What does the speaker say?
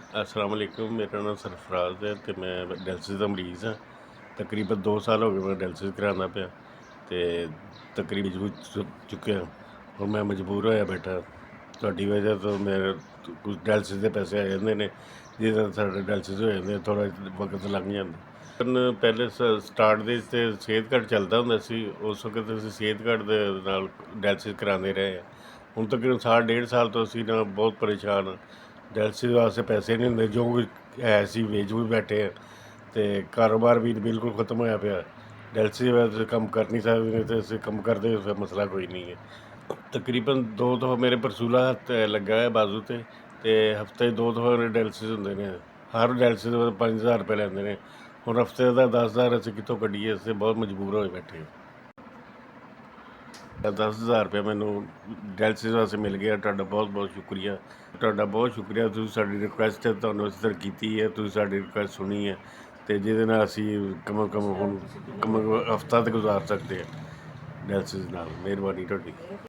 अस्सलाम वालेकुम। मेरा नाम सरफराज है तो मैं डायलिसिस का मरीज़ हाँ। तकरीबन 2 साल हो गए मैं डायलिसिस कराना पिया ते तकरीबन चुक्या और मैं मजबूर होया बैठा। ਤੁਹਾਡੀ ਵਜ੍ਹਾ ਤੋਂ ਮੇਰੇ ਕੁਝ ਡਾਇਲਿਸਿਸ ਦੇ ਪੈਸੇ ਆ ਜਾਂਦੇ ਨੇ, ਜਿਹਦੇ ਨਾਲ ਸਾਡੇ ਡਾਇਲਿਸਿਸ ਹੋ ਜਾਂਦੇ, ਥੋੜ੍ਹਾ ਵਕਤ ਲੰਘ ਜਾਂਦਾ। ਪਹਿਲੇ ਸਟਾਰਟ ਦੇ 'ਤੇ ਸਿਹਤ ਕਾਰਡ ਚੱਲਦਾ ਹੁੰਦਾ ਸੀ, ਉਸ ਵਕਤ ਅਸੀਂ ਸਿਹਤ ਕਾਰਡ ਦੇ ਨਾਲ ਡਾਇਲਿਸਿਸ ਕਰਾਉਂਦੇ ਰਹੇ ਹਾਂ। ਹੁਣ ਤੱਕ ਸਾਲ ਡੇਢ ਸਾਲ ਤੋਂ ਅਸੀਂ ਨਾ ਬਹੁਤ ਪਰੇਸ਼ਾਨ ਹਾਂ। ਡਾਇਲਿਸਿਸ ਵਾਸਤੇ ਪੈਸੇ ਨਹੀਂ ਹੁੰਦੇ, ਜੋ ਕੁਝ ਹੈ ਅਸੀਂ ਵੇਚ ਵੀ ਬੈਠੇ ਹਾਂ ਅਤੇ ਕਾਰੋਬਾਰ ਵੀ ਬਿਲਕੁਲ ਖਤਮ ਹੋਇਆ ਪਿਆ। ਡਾਇਲਿਸਿਸ ਵਾਸਤੇ ਕੰਮ ਕਰ ਨਹੀਂ ਸਕਦੇ ਅਤੇ ਅਸੀਂ ਕੰਮ ਕਰਦੇ ਫਿਰ ਮਸਲਾ ਕੋਈ ਨਹੀਂ ਹੈ। ਤਕਰੀਬਨ 2 ਦਫਾ ਮੇਰੇ ਪਰਸੂਲਾ ਲੱਗਾ ਹੈ ਬਾਜ਼ੂ 'ਤੇ ਅਤੇ ਹਫ਼ਤੇ 2 ਦਫਾ ਮੇਰੇ ਡਾਇਲਿਸਿਸ ਹੁੰਦੇ ਨੇ। ਹਰ ਡਾਇਲਿਸਿਸ 5000 ਰੁਪਏ ਲੈਂਦੇ ਨੇ। ਹੁਣ ਹਫ਼ਤੇ ਦਾ 10,000 ਅਸੀਂ ਕਿੱਥੋਂ ਕੱਢੀਏ? ਅਸੀਂ ਬਹੁਤ ਮਜਬੂਰ ਹੋਏ ਬੈਠੇ। 10,000 ਰੁਪਏ ਮੈਨੂੰ ਡਾਇਲਿਸਿਸ ਵਾਸਤੇ ਮਿਲ ਗਿਆ। ਤੁਹਾਡਾ ਬਹੁਤ ਬਹੁਤ ਸ਼ੁਕਰੀਆ। ਤੁਹਾਡਾ ਬਹੁਤ ਸ਼ੁਕਰੀਆ, ਤੁਸੀਂ ਸਾਡੀ ਰਿਕੁਐਸਟ ਤੁਹਾਨੂੰ ਇਸ ਤਰ੍ਹਾਂ ਕੀਤੀ ਹੈ, ਤੁਸੀਂ ਸਾਡੀ ਰਿਕੁਐਸਟ ਸੁਣੀ ਹੈ ਅਤੇ ਜਿਹਦੇ ਨਾਲ ਅਸੀਂ ਕਮ ਹੁਣ ਹਫ਼ਤਾ ਤਾਂ ਗੁਜ਼ਾਰ ਸਕਦੇ ਹਾਂ ਡਾਇਲਿਸਿਸ ਨਾਲ। ਮਿਹਰਬਾਨੀ ਤੁਹਾਡੀ।